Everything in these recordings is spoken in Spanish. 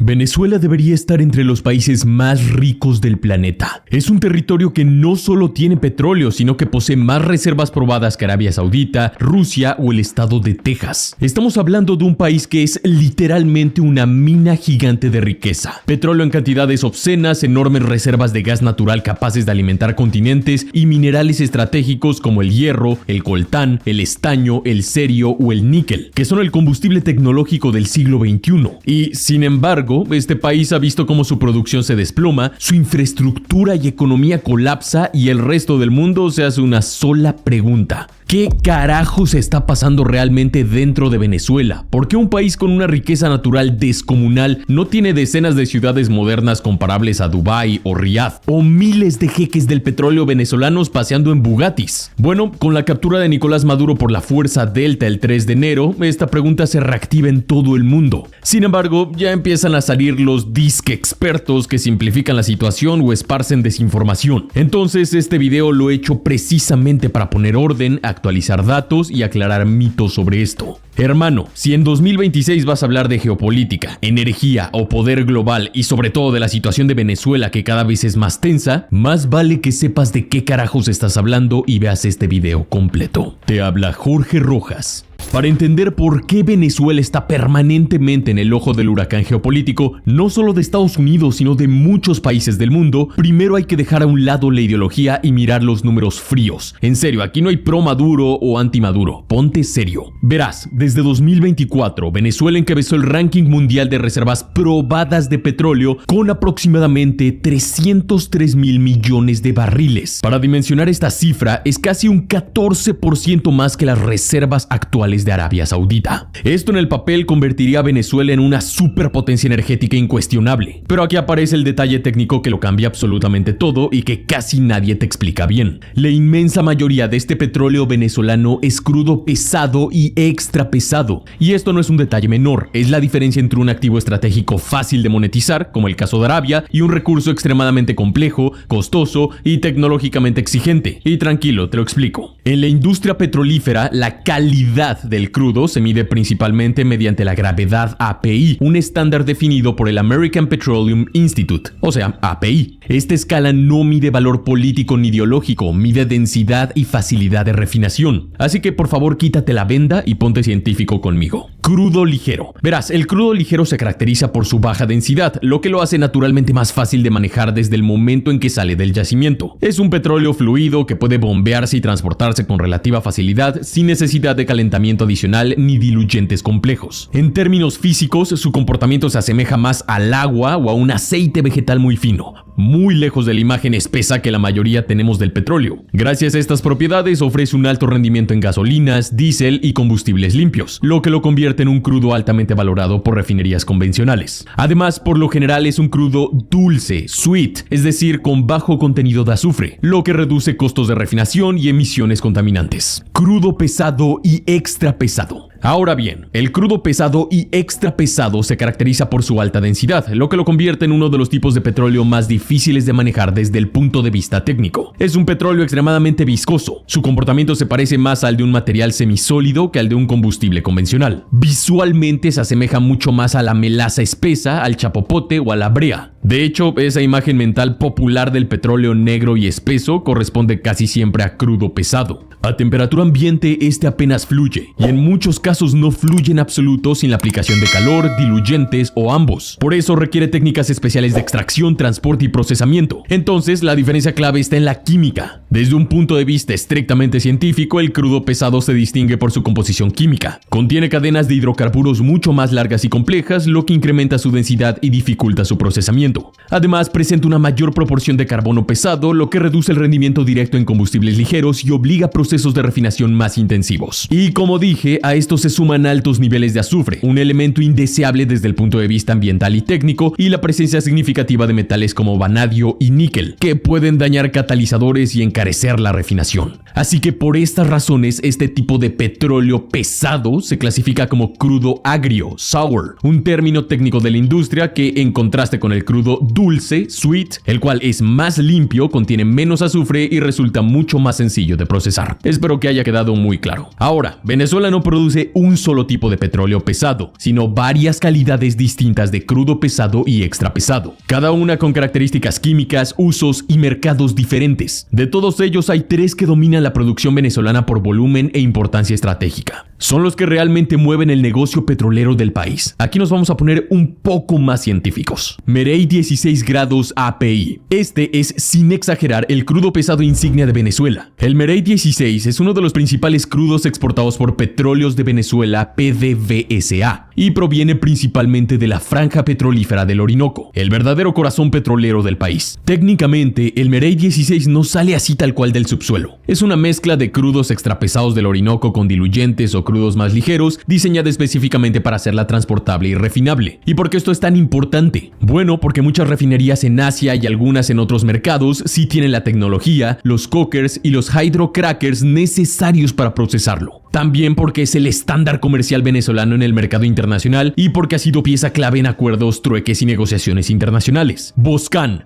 Venezuela debería estar entre los países más ricos del planeta. Es un territorio que no solo tiene petróleo, sino que posee más reservas probadas que Arabia Saudita, Rusia o el estado de Texas. Estamos hablando de un país que es literalmente una mina gigante de riqueza. Petróleo en cantidades obscenas, enormes reservas de gas natural capaces de alimentar continentes y minerales estratégicos como el hierro, el coltán, el estaño, el cerio o el níquel, que son el combustible tecnológico del siglo XXI. Y, sin embargo, este país ha visto cómo su producción se desploma, su infraestructura y economía colapsa y el resto del mundo se hace una sola pregunta: ¿qué carajos está pasando realmente dentro de Venezuela? ¿Por qué un país con una riqueza natural descomunal no tiene decenas de ciudades modernas comparables a Dubái o Riad? ¿O miles de jeques del petróleo venezolanos paseando en Bugattis? Bueno, con la captura de Nicolás Maduro por la Fuerza Delta el 3 de enero, esta pregunta se reactiva en todo el mundo. Sin embargo, ya empiezan a salir los disque expertos que simplifican la situación o esparcen desinformación. Entonces, este video lo he hecho precisamente para poner orden, actualizar datos y aclarar mitos sobre esto. Hermano, si en 2026 vas a hablar de geopolítica, energía o poder global y sobre todo de la situación de Venezuela que cada vez es más tensa, más vale que sepas de qué carajos estás hablando y veas este video completo. Te habla Jorge Rojas. Para entender por qué Venezuela está permanentemente en el ojo del huracán geopolítico, no solo de Estados Unidos, sino de muchos países del mundo, primero hay que dejar a un lado la ideología y mirar los números fríos. En serio, aquí no hay pro Maduro o anti Maduro, ponte serio. Verás, desde 2024, Venezuela encabezó el ranking mundial de reservas probadas de petróleo con aproximadamente 303 mil millones de barriles. Para dimensionar esta cifra, es casi un 14% más que las reservas actuales de Arabia Saudita. Esto en el papel convertiría a Venezuela en una superpotencia energética incuestionable, pero aquí aparece el detalle técnico que lo cambia absolutamente todo y que casi nadie te explica bien. La inmensa mayoría de este petróleo venezolano es crudo pesado y extra pesado, y esto no es un detalle menor, es la diferencia entre un activo estratégico fácil de monetizar, como el caso de Arabia, y un recurso extremadamente complejo, costoso y tecnológicamente exigente. Y tranquilo, te lo explico. En la industria petrolífera, la calidad del crudo se mide principalmente mediante la gravedad API, un estándar definido por el American Petroleum Institute, o sea, API. Esta escala no mide valor político ni ideológico, mide densidad y facilidad de refinación. Así que por favor quítate la venda y ponte científico conmigo. Crudo ligero. Verás, el crudo ligero se caracteriza por su baja densidad, lo que lo hace naturalmente más fácil de manejar desde el momento en que sale del yacimiento. Es un petróleo fluido que puede bombearse y transportarse con relativa facilidad sin necesidad de calentamiento adicional ni diluyentes complejos. En términos físicos, su comportamiento se asemeja más al agua o a un aceite vegetal muy fino, muy lejos de la imagen espesa que la mayoría tenemos del petróleo. Gracias a estas propiedades ofrece un alto rendimiento en gasolinas, diésel y combustibles limpios, lo que lo convierte en un crudo altamente valorado por refinerías convencionales. Además, por lo general es un crudo dulce, sweet, es decir, con bajo contenido de azufre, lo que reduce costos de refinación y emisiones contaminantes. Crudo pesado y extra pesado. Ahora bien, el crudo pesado y extra pesado se caracteriza por su alta densidad, lo que lo convierte en uno de los tipos de petróleo más difíciles de manejar desde el punto de vista técnico. Es un petróleo extremadamente viscoso. Su comportamiento se parece más al de un material semisólido que al de un combustible convencional. Visualmente se asemeja mucho más a la melaza espesa, al chapopote o a la brea. De hecho, esa imagen mental popular del petróleo negro y espeso corresponde casi siempre a crudo pesado. A temperatura ambiente este apenas fluye, y en muchos casos no fluye en absoluto sin la aplicación de calor, diluyentes o ambos. Por eso requiere técnicas especiales de extracción, transporte y procesamiento. Entonces, la diferencia clave está en la química. Desde un punto de vista estrictamente científico, el crudo pesado se distingue por su composición química. Contiene cadenas de hidrocarburos mucho más largas y complejas, lo que incrementa su densidad y dificulta su procesamiento. Además, presenta una mayor proporción de carbono pesado, lo que reduce el rendimiento directo en combustibles ligeros y obliga a procesos de refinación más intensivos. Y como dije, a esto se suman altos niveles de azufre, un elemento indeseable desde el punto de vista ambiental y técnico, y la presencia significativa de metales como vanadio y níquel, que pueden dañar catalizadores y encarecer la refinación. Así que por estas razones, este tipo de petróleo pesado se clasifica como crudo agrio, sour, un término técnico de la industria que, en contraste con el crudo dulce, sweet, el cual es más limpio, contiene menos azufre y resulta mucho más sencillo de procesar. exportar. Espero que haya quedado muy claro. Ahora, Venezuela no produce un solo tipo de petróleo pesado, sino varias calidades distintas de crudo pesado y extra pesado, cada una con características químicas, usos y mercados diferentes. De todos ellos hay 3 que dominan la producción venezolana por volumen e importancia estratégica. Son los que realmente mueven el negocio petrolero del país. Aquí nos vamos a poner un poco más científicos. Merey 16 grados API. Este es, sin exagerar, el crudo pesado insignia de Venezuela. El Merey 16 es uno de los principales crudos exportados por Petróleos de Venezuela, PDVSA, y proviene principalmente de la franja petrolífera del Orinoco, el verdadero corazón petrolero del país. Técnicamente, el Merey 16 no sale así tal cual del subsuelo. Es una mezcla de crudos extrapesados del Orinoco con diluyentes o crudos más ligeros, diseñada específicamente para hacerla transportable y refinable. ¿Y por qué esto es tan importante? Bueno, porque muchas refinerías en Asia y algunas en otros mercados sí tienen la tecnología, los cockers y los hydrocrackers necesarios para procesarlo. También porque es el estándar comercial venezolano en el mercado internacional y porque ha sido pieza clave en acuerdos, trueques y negociaciones internacionales. Boscan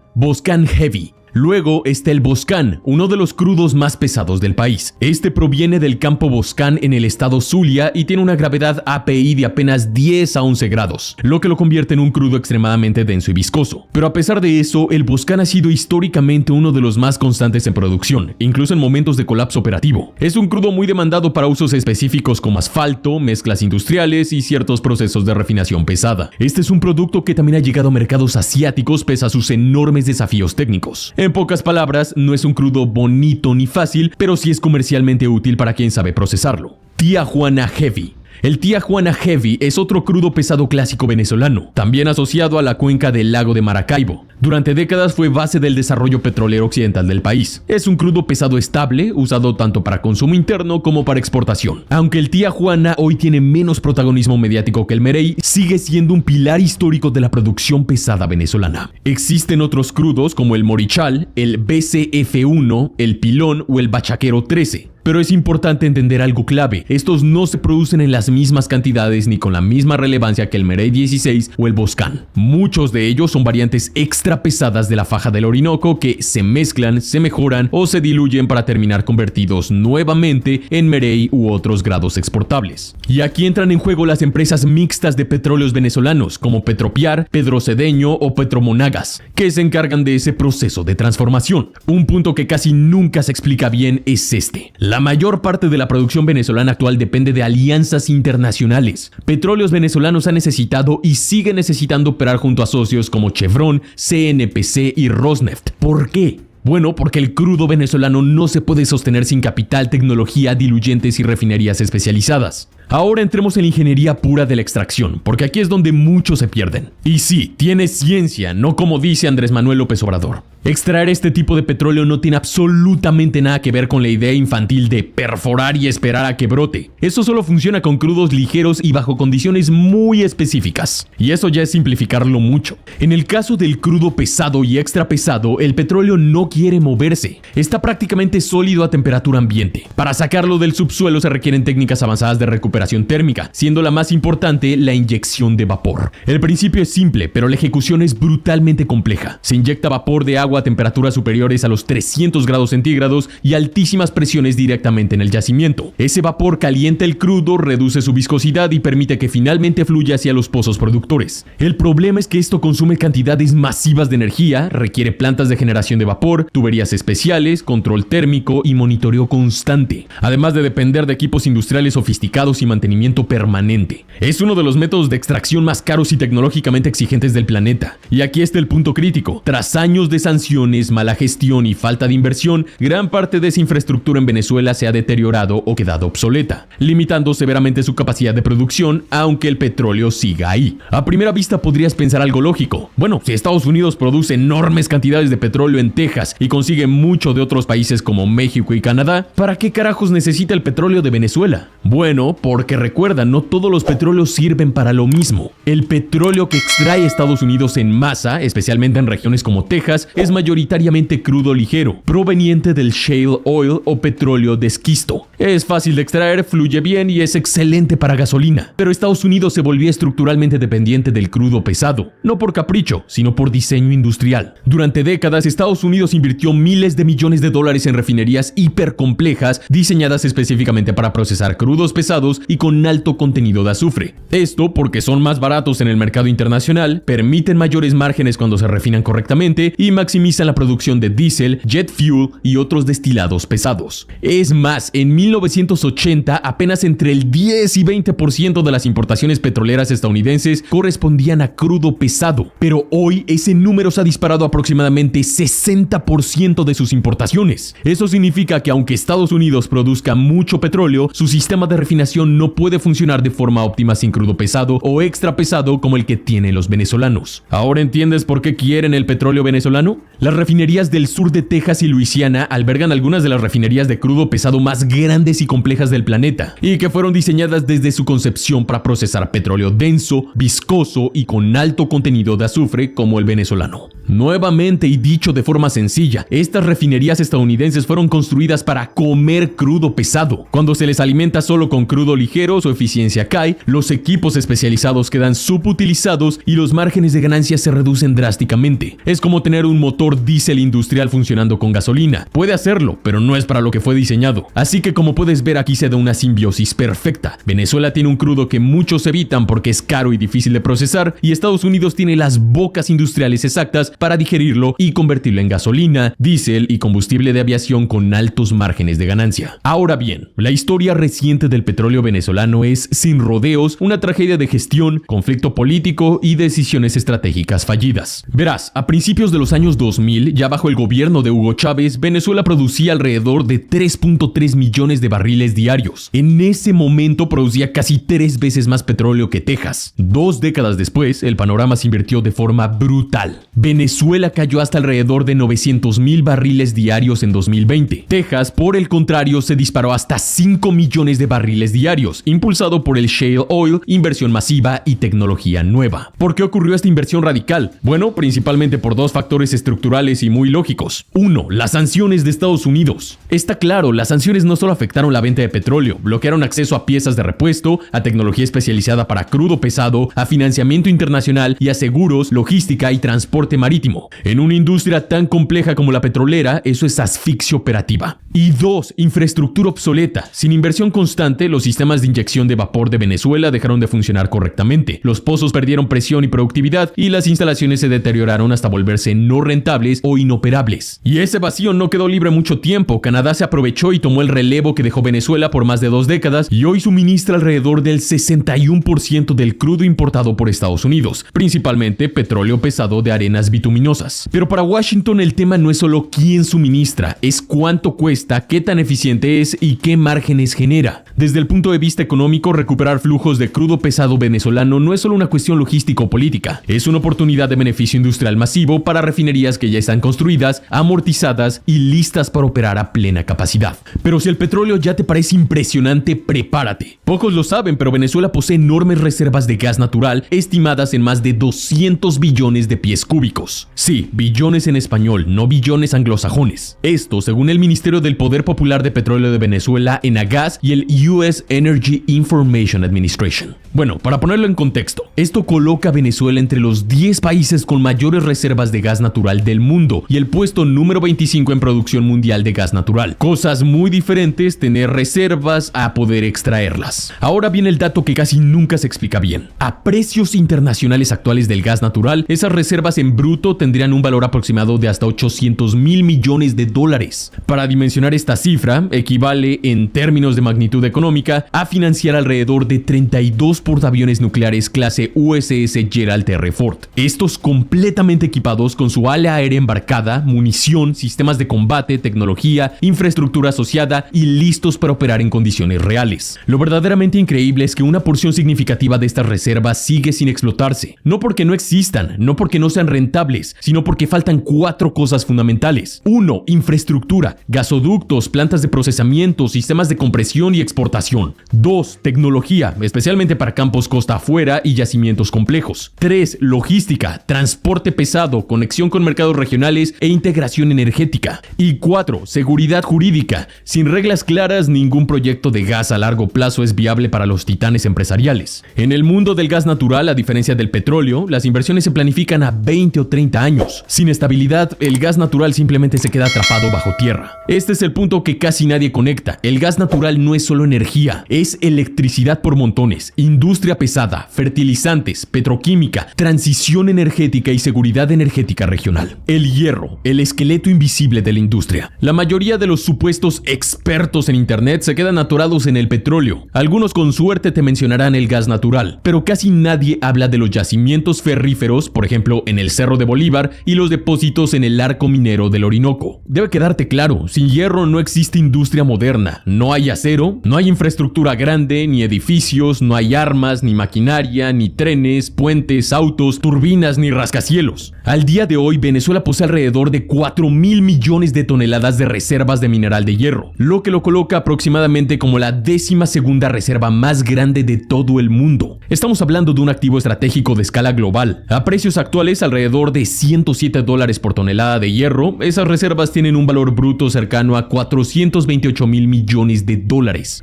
Heavy. Luego está el Boscan, uno de los crudos más pesados del país. Este proviene del campo Boscan en el estado Zulia y tiene una gravedad API de apenas 10 a 11 grados, lo que lo convierte en un crudo extremadamente denso y viscoso. Pero a pesar de eso, el Boscan ha sido históricamente uno de los más constantes en producción, incluso en momentos de colapso operativo. Es un crudo muy demandado para usos específicos como asfalto, mezclas industriales y ciertos procesos de refinación pesada. Este es un producto que también ha llegado a mercados asiáticos pese a sus enormes desafíos técnicos. En pocas palabras, no es un crudo bonito ni fácil, pero sí es comercialmente útil para quien sabe procesarlo. Tijuana Heavy. El Tijuana Heavy es otro crudo pesado clásico venezolano, también asociado a la cuenca del lago de Maracaibo. Durante décadas fue base del desarrollo petrolero occidental del país. Es un crudo pesado estable, usado tanto para consumo interno como para exportación. Aunque el Tijuana hoy tiene menos protagonismo mediático que el Merey, sigue siendo un pilar histórico de la producción pesada venezolana. Existen otros crudos como el Morichal, el BCF1, el Pilón o el Bachaquero 13. Pero es importante entender algo clave: estos no se producen en las mismas cantidades ni con la misma relevancia que el Merey 16 o el Boscan. Muchos de ellos son variantes extra pesadas de la faja del Orinoco que se mezclan, se mejoran o se diluyen para terminar convertidos nuevamente en Merey u otros grados exportables. Y aquí entran en juego las empresas mixtas de petróleos venezolanos como Petropiar, Pedrocedeño o Petromonagas, que se encargan de ese proceso de transformación. Un punto que casi nunca se explica bien es este: la mayor parte de la producción venezolana actual depende de alianzas internacionales. Petróleos venezolanos ha necesitado y sigue necesitando operar junto a socios como Chevron, CNPC y Rosneft. ¿Por qué? Bueno, porque el crudo venezolano no se puede sostener sin capital, tecnología, diluyentes y refinerías especializadas. Ahora entremos en la ingeniería pura de la extracción, porque aquí es donde muchos se pierden. Y sí, tiene ciencia, no como dice Andrés Manuel López Obrador. Extraer este tipo de petróleo no tiene absolutamente nada que ver con la idea infantil de perforar y esperar a que brote. Eso solo funciona con crudos ligeros y bajo condiciones muy específicas. Y eso ya es simplificarlo mucho. En el caso del crudo pesado y extra pesado, el petróleo no quiere moverse. Está prácticamente sólido a temperatura ambiente. Para sacarlo del subsuelo se requieren técnicas avanzadas de recuperación térmica, siendo la más importante la inyección de vapor. El principio es simple, pero la ejecución es brutalmente compleja. Se inyecta vapor de agua a temperaturas superiores a los 300 grados centígrados y altísimas presiones directamente en el yacimiento. Ese vapor calienta el crudo, reduce su viscosidad y permite que finalmente fluya hacia los pozos productores. El problema es que esto consume cantidades masivas de energía, requiere plantas de generación de vapor, tuberías especiales, control térmico y monitoreo constante, además de depender de equipos industriales sofisticados y mantenimiento permanente. Es uno de los métodos de extracción más caros y tecnológicamente exigentes del planeta. Y aquí está el punto crítico: tras años de sanciones, mala gestión y falta de inversión, gran parte de esa infraestructura en Venezuela se ha deteriorado o quedado obsoleta, limitando severamente su capacidad de producción, aunque el petróleo siga ahí. A primera vista podrías pensar algo lógico: bueno, si Estados Unidos produce enormes cantidades de petróleo en Texas y consigue mucho de otros países como México y Canadá, ¿para qué carajos necesita el petróleo de Venezuela? Bueno, porque recuerda, no todos los petróleos sirven para lo mismo. El petróleo que extrae Estados Unidos en masa, especialmente en regiones como Texas, es mayoritariamente crudo ligero, proveniente del shale oil o petróleo de esquisto. Es fácil de extraer, fluye bien y es excelente para gasolina. Pero Estados Unidos se volvía estructuralmente dependiente del crudo pesado, no por capricho, sino por diseño industrial. Durante décadas, Estados Unidos invirtió miles de millones de dólares en refinerías hipercomplejas diseñadas específicamente para procesar crudos pesados y con alto contenido de azufre. Esto porque son más baratos en el mercado internacional, permiten mayores márgenes cuando se refinan correctamente y maximizan la producción de diésel, jet fuel y otros destilados pesados. Es más, en 1980 apenas entre el 10 y 20% de las importaciones petroleras estadounidenses correspondían a crudo pesado, pero hoy ese número se ha disparado a aproximadamente 60% de sus importaciones. Eso significa que aunque Estados Unidos produzca mucho petróleo, su sistema de refinación no puede funcionar de forma óptima sin crudo pesado o extra pesado como el que tienen los venezolanos. ¿Ahora entiendes por qué quieren el petróleo venezolano? Las refinerías del sur de Texas y Luisiana albergan algunas de las refinerías de crudo pesado más grandes y complejas del planeta, y que fueron diseñadas desde su concepción para procesar petróleo denso, viscoso y con alto contenido de azufre como el venezolano. Nuevamente y dicho de forma sencilla, estas refinerías estadounidenses fueron construidas para comer crudo pesado. Cuando se les alimenta solo con crudo ligero, su eficiencia cae, los equipos especializados quedan subutilizados y los márgenes de ganancia se reducen drásticamente. Es como tener un motor diésel industrial funcionando con gasolina. Puede hacerlo, pero no es para lo que fue diseñado. Así que como puedes ver, aquí se da una simbiosis perfecta. Venezuela tiene un crudo que muchos evitan porque es caro y difícil de procesar, y Estados Unidos tiene las bocas industriales exactas para digerirlo y convertirlo en gasolina, diésel y combustible de aviación con altos márgenes de ganancia. Ahora bien, la historia reciente del petróleo venezolano es, sin rodeos, una tragedia de gestión, conflicto político y decisiones estratégicas fallidas. Verás, a principios de los años 2000, ya bajo el gobierno de Hugo Chávez, Venezuela producía alrededor de 3.3 millones de barriles diarios. En ese momento producía casi 3 veces más petróleo que Texas. 2 décadas después, el panorama se invirtió de forma brutal. Venezuela cayó hasta alrededor de 900,000 barriles diarios en 2020. Texas, por el contrario, se disparó hasta 5 millones de barriles diarios, impulsado por el shale oil, inversión masiva y tecnología nueva. ¿Por qué ocurrió esta inversión radical? Bueno, principalmente por 2 factores estructurales y muy lógicos. 1. Las sanciones de Estados Unidos. Está claro, las sanciones no solo afectaron la venta de petróleo, bloquearon acceso a piezas de repuesto, a tecnología especializada para crudo pesado, a financiamiento internacional y a seguros, logística y transporte marítimo. En una industria tan compleja como la petrolera, eso es asfixia operativa. Y 2. Infraestructura obsoleta. Sin inversión constante, los sistemas de inyección de vapor de Venezuela dejaron de funcionar correctamente. Los pozos perdieron presión y productividad y las instalaciones se deterioraron hasta volverse no rentables o inoperables. Y ese vacío no quedó libre mucho tiempo. Canadá se aprovechó y tomó el relevo que dejó Venezuela por más de 2 décadas y hoy suministra alrededor del 61% del crudo importado por Estados Unidos, principalmente petróleo pesado de arenas bituminosas. Pero para Washington el tema no es solo quién suministra, es cuánto cuesta, qué tan eficiente es y qué márgenes genera. Desde el punto de vista económico, recuperar flujos de crudo pesado venezolano no es solo una cuestión logística o política, es una oportunidad de beneficio industrial masivo para refinerías que ya están construidas, amortizadas y listas para operar a plena capacidad. Pero si el petróleo ya te parece impresionante, prepárate. Pocos lo saben, pero Venezuela posee enormes reservas de gas natural estimadas en más de 200 billones de pies cúbicos. Sí, billones en español, no billones anglosajones. Esto según el Ministerio del Poder Popular de Petróleo de Venezuela, ENAGAS, y el US Energy Information Administration. Bueno, para ponerlo en contexto, esto coloca a Venezuela entre los 10 países con mayores reservas de gas natural del mundo y el puesto número 25 en producción mundial de gas natural. Cosas muy diferentes tener reservas a poder extraerlas. Ahora viene el dato que casi nunca se explica bien. A precios internacionales actuales del gas natural, esas reservas en bruto tendrían un valor aproximado de hasta 800,000 millones de dólares. Para dimensionar esta cifra, equivale en términos de magnitud económica a financiar alrededor de 32 portaaviones nucleares clase USS Gerald R. Ford. Estos completamente equipados con su ala aérea embarcada, munición, sistemas de combate, tecnología, infraestructura asociada y listos para operar en condiciones reales. Lo verdaderamente increíble es que una porción significativa de estas reservas sigue sin explotarse. No porque no existan, no porque no sean rentables, viables, sino porque faltan 4 cosas fundamentales. 1. Infraestructura, gasoductos, plantas de procesamiento, sistemas de compresión y exportación. 2. Tecnología, especialmente para campos costa afuera y yacimientos complejos. 3. Logística, transporte pesado, conexión con mercados regionales e integración energética. Y 4. Seguridad jurídica. Sin reglas claras, ningún proyecto de gas a largo plazo es viable para los titanes empresariales. En el mundo del gas natural, a diferencia del petróleo, las inversiones se planifican a 20 o 30 años. Sin estabilidad, el gas natural simplemente se queda atrapado bajo tierra. Este es el punto que casi nadie conecta. El gas natural no es solo energía, es electricidad por montones, industria pesada, fertilizantes, petroquímica, transición energética y seguridad energética regional. El hierro, el esqueleto invisible de la industria. La mayoría de los supuestos expertos en internet se quedan atorados en el petróleo. Algunos con suerte te mencionarán el gas natural, pero casi nadie habla de los yacimientos ferríferos, por ejemplo en el Cerro de Bolívar, y los depósitos en el arco minero del Orinoco. Debe quedarte claro, sin hierro no existe industria moderna, no hay acero, no hay infraestructura grande, ni edificios, no hay armas, ni maquinaria, ni trenes, puentes, autos, turbinas, ni rascacielos. Al día de hoy, Venezuela posee alrededor de 4.000 millones de toneladas de reservas de mineral de hierro, lo que lo coloca aproximadamente como la 12ª reserva más grande de todo el mundo. Estamos hablando de un activo estratégico de escala global. A precios actuales, alrededor de $107 por tonelada de hierro, esas reservas tienen un valor bruto cercano a $428.000 millones.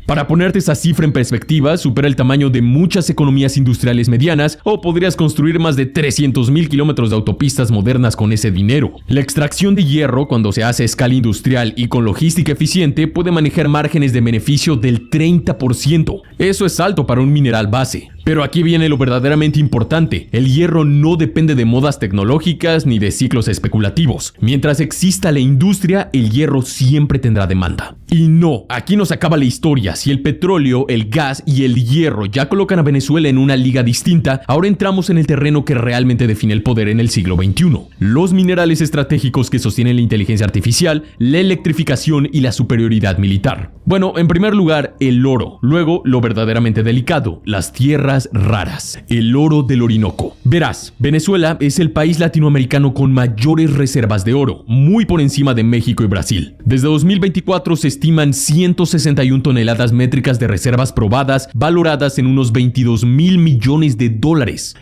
Para ponerte esa cifra en perspectiva, supera el tamaño de muchas economías industriales medianas, o podrías construir más de 300.000 kilómetros de autopistas modernas con ese dinero. La extracción de hierro, cuando se hace a escala industrial y con logística eficiente, puede manejar márgenes de beneficio del 30%. Eso es alto para un mineral base. Pero aquí viene lo verdaderamente importante. El hierro no depende de modas tecnológicas ni de ciclos especulativos. Mientras exista la industria, el hierro siempre tendrá demanda. Y no, aquí no se acaba la historia. Si el petróleo, el gas y el hierro ya colocan a Venezuela en una liga distinta, ahora entramos en el terreno que realmente define el poder en el siglo XXI. Los minerales estratégicos que sostienen la inteligencia artificial, la electrificación y la superioridad militar. Bueno, en primer lugar, el oro. Luego, lo verdaderamente delicado, las tierras raras. El oro del Orinoco. Verás, Venezuela es el país latinoamericano con mayores reservas de oro, muy por encima de México y Brasil. Desde 2024 se estiman 161 toneladas métricas de reservas probadas, valoradas en unos $22.000 millones.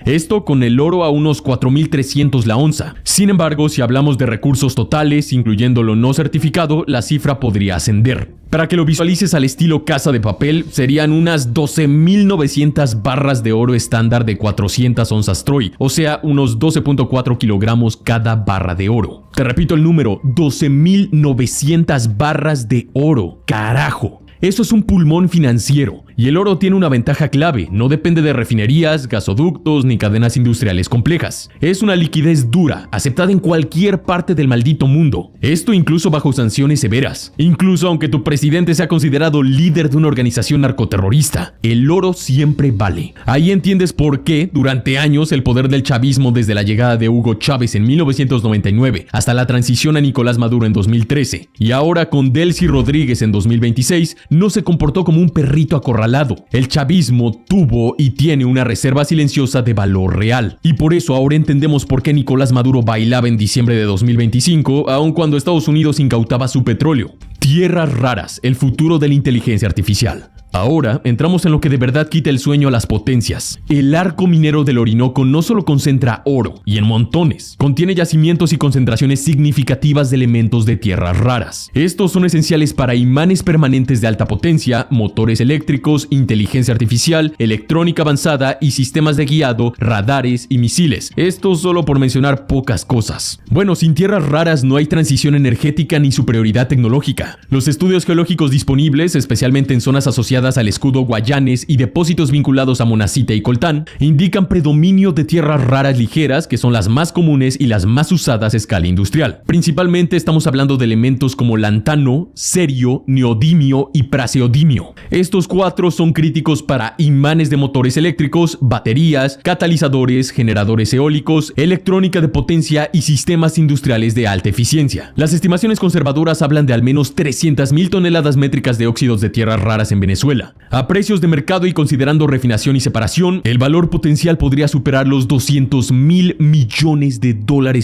Esto con el oro a unos 4.300 la onza. Sin embargo, si hablamos de recursos totales, incluyendo lo no certificado, la cifra podría ascender. Para que lo visualices al estilo Casa de Papel, serían unas 12.900 barras de oro estándar de 400 onzas Troy, o sea, unos 12.4 kilogramos cada barra de oro. Te repito el número, 12.900 barras de oro. ¡Carajo! Eso es un pulmón financiero. Y el oro tiene una ventaja clave, no depende de refinerías, gasoductos ni cadenas industriales complejas. Es una liquidez dura, aceptada en cualquier parte del maldito mundo. Esto incluso bajo sanciones severas. Incluso aunque tu presidente sea considerado líder de una organización narcoterrorista, el oro siempre vale. Ahí entiendes por qué, durante años, el poder del chavismo desde la llegada de Hugo Chávez en 1999 hasta la transición a Nicolás Maduro en 2013 y ahora con Delcy Rodríguez en 2026, no se comportó como un perrito acorralado. El chavismo tuvo y tiene una reserva silenciosa de valor real. Y por eso ahora entendemos por qué Nicolás Maduro bailaba en diciembre de 2025, aun cuando Estados Unidos incautaba su petróleo. Tierras raras, el futuro de la inteligencia artificial. Ahora entramos en lo que de verdad quita el sueño a las potencias. El arco minero del Orinoco no solo concentra oro, y en montones, contiene yacimientos y concentraciones significativas de elementos de tierras raras. Estos son esenciales para imanes permanentes de alta potencia, motores eléctricos, inteligencia artificial, electrónica avanzada y sistemas de guiado, radares y misiles. Esto solo por mencionar pocas cosas. Bueno, sin tierras raras no hay transición energética ni superioridad tecnológica. Los estudios geológicos disponibles, especialmente en zonas asociadas al escudo Guayanes y depósitos vinculados a monacita y coltán, indican predominio de tierras raras ligeras, que son las más comunes y las más usadas a escala industrial. Principalmente estamos hablando de elementos como lantano, cerio, neodimio y praseodimio. Estos 4 son críticos para imanes de motores eléctricos, baterías, catalizadores, generadores eólicos, electrónica de potencia y sistemas industriales de alta eficiencia. Las estimaciones conservadoras hablan de al menos 300.000 toneladas métricas de óxidos de tierras raras en Venezuela, Venezuela. A precios de mercado y considerando refinación y separación, el valor potencial podría superar los $200.000 millones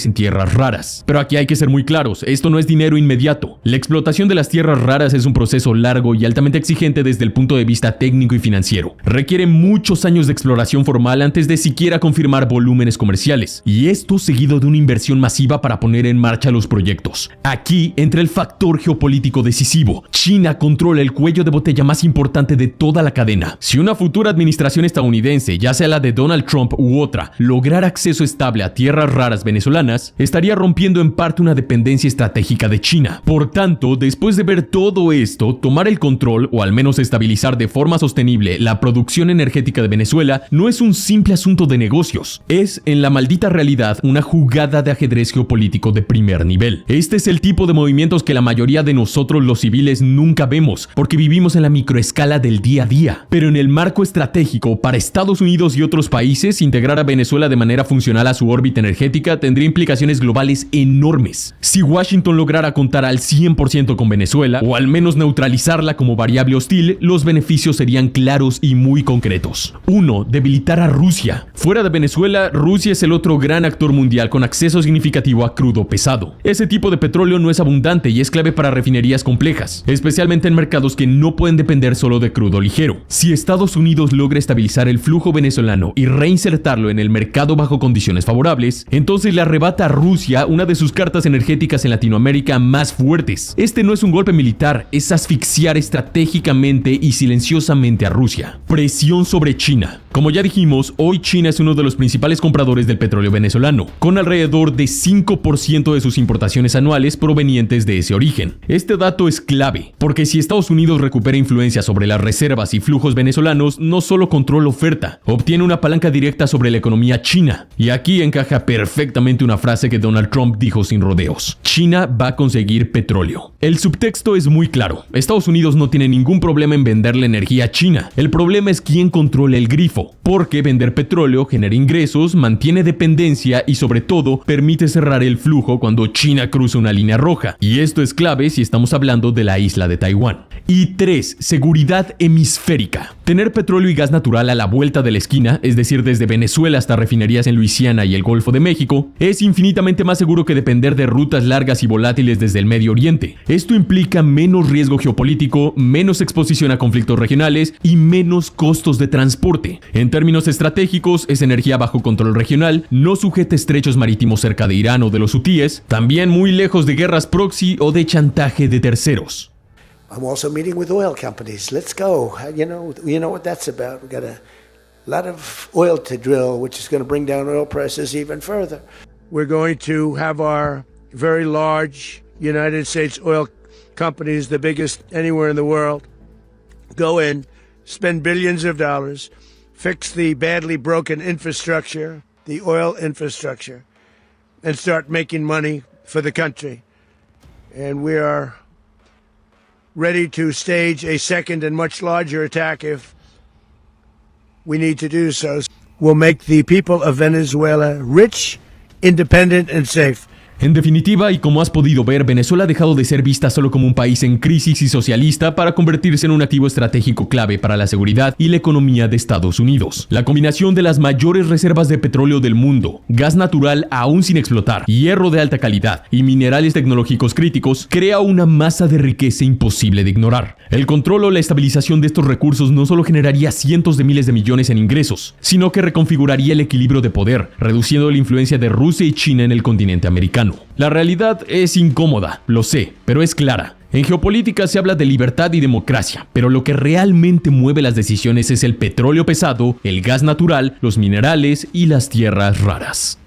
en tierras raras. Pero aquí hay que ser muy claros, esto no es dinero inmediato. La explotación de las tierras raras es un proceso largo y altamente exigente desde el punto de vista técnico y financiero. Requiere muchos años de exploración formal antes de siquiera confirmar volúmenes comerciales, y esto seguido de una inversión masiva para poner en marcha los proyectos. Aquí entra el factor geopolítico decisivo. China controla el cuello de botella más importante de toda la cadena. Si una futura administración estadounidense, ya sea la de Donald Trump u otra, lograra acceso estable a tierras raras venezolanas, estaría rompiendo en parte una dependencia estratégica de China. Por tanto, después de ver todo esto, tomar el control o al menos estabilizar de forma sostenible la producción energética de Venezuela no es un simple asunto de negocios. Es, en la maldita realidad, una jugada de ajedrez geopolítico de primer nivel. Este es el tipo de movimientos que la mayoría de nosotros los civiles nunca vemos, porque vivimos en la microescala del día a día. Pero en el marco estratégico, para Estados Unidos y otros países, integrar a Venezuela de manera funcional a su órbita energética tendría implicaciones globales enormes. Si Washington lograra contar al 100% con Venezuela, o al menos neutralizarla como variable hostil, los beneficios serían claros y muy concretos. 1. Debilitar a Rusia. Fuera de Venezuela, Rusia es el otro gran actor mundial con acceso significativo a crudo pesado. Ese tipo de petróleo no es abundante y es clave para refinerías complejas, especialmente en mercados que no pueden depender solo de crudo ligero. Si Estados Unidos logra estabilizar el flujo venezolano y reinsertarlo en el mercado bajo condiciones favorables, entonces le arrebata a Rusia una de sus cartas energéticas en Latinoamérica más fuertes. Este no es un golpe militar, es asfixiar estratégicamente y silenciosamente a Rusia. Presión sobre China. Como ya dijimos, hoy China es uno de los principales compradores del petróleo venezolano, con alrededor de 5% de sus importaciones anuales provenientes de ese origen. Este dato es clave, porque si Estados Unidos recupera influencia sobre las reservas y flujos venezolanos, no solo controla oferta, obtiene una palanca directa sobre la economía china. Y aquí encaja perfectamente una frase que Donald Trump dijo sin rodeos: China va a conseguir petróleo. El subtexto es muy claro. Estados Unidos no tiene ningún problema en venderle energía a China. El problema es quién controla el grifo, porque vender petróleo genera ingresos, mantiene dependencia y sobre todo permite cerrar el flujo cuando China cruza una línea roja. Y esto es clave si estamos hablando de la isla de Taiwán. Y 3. Seguridad hemisférica. Tener petróleo y gas natural a la vuelta de la esquina, es decir, desde Venezuela hasta refinerías en Luisiana y el Golfo de México, es infinitamente más seguro que depender de rutas largas y volátiles desde el Medio Oriente. Esto implica menos riesgo geopolítico, menos exposición a conflictos regionales y menos costos de transporte. En términos estratégicos, es energía bajo control regional, no sujeta a estrechos marítimos cerca de Irán o de los hutíes, también muy lejos de guerras proxy o de chantaje de terceros. I'm also meeting with oil companies. Let's go. You know what that's about. We got a lot of oil to drill, which is going to bring down oil prices even further. We're going to have our very large United States oil companies, the biggest anywhere in the world, go in, spend billions of dollars, fix the badly broken infrastructure, the oil infrastructure, and start making money for the country. And we are ready to stage a second and much larger attack if we need to do so. We'll make the people of Venezuela rich, independent, and safe. En definitiva, y como has podido ver, Venezuela ha dejado de ser vista solo como un país en crisis y socialista para convertirse en un activo estratégico clave para la seguridad y la economía de Estados Unidos. La combinación de las mayores reservas de petróleo del mundo, gas natural aún sin explotar, hierro de alta calidad y minerales tecnológicos críticos crea una masa de riqueza imposible de ignorar. El control o la estabilización de estos recursos no solo generaría cientos de miles de millones en ingresos, sino que reconfiguraría el equilibrio de poder, reduciendo la influencia de Rusia y China en el continente americano. La realidad es incómoda, lo sé, pero es clara. En geopolítica se habla de libertad y democracia, pero lo que realmente mueve las decisiones es el petróleo pesado, el gas natural, los minerales y las tierras raras.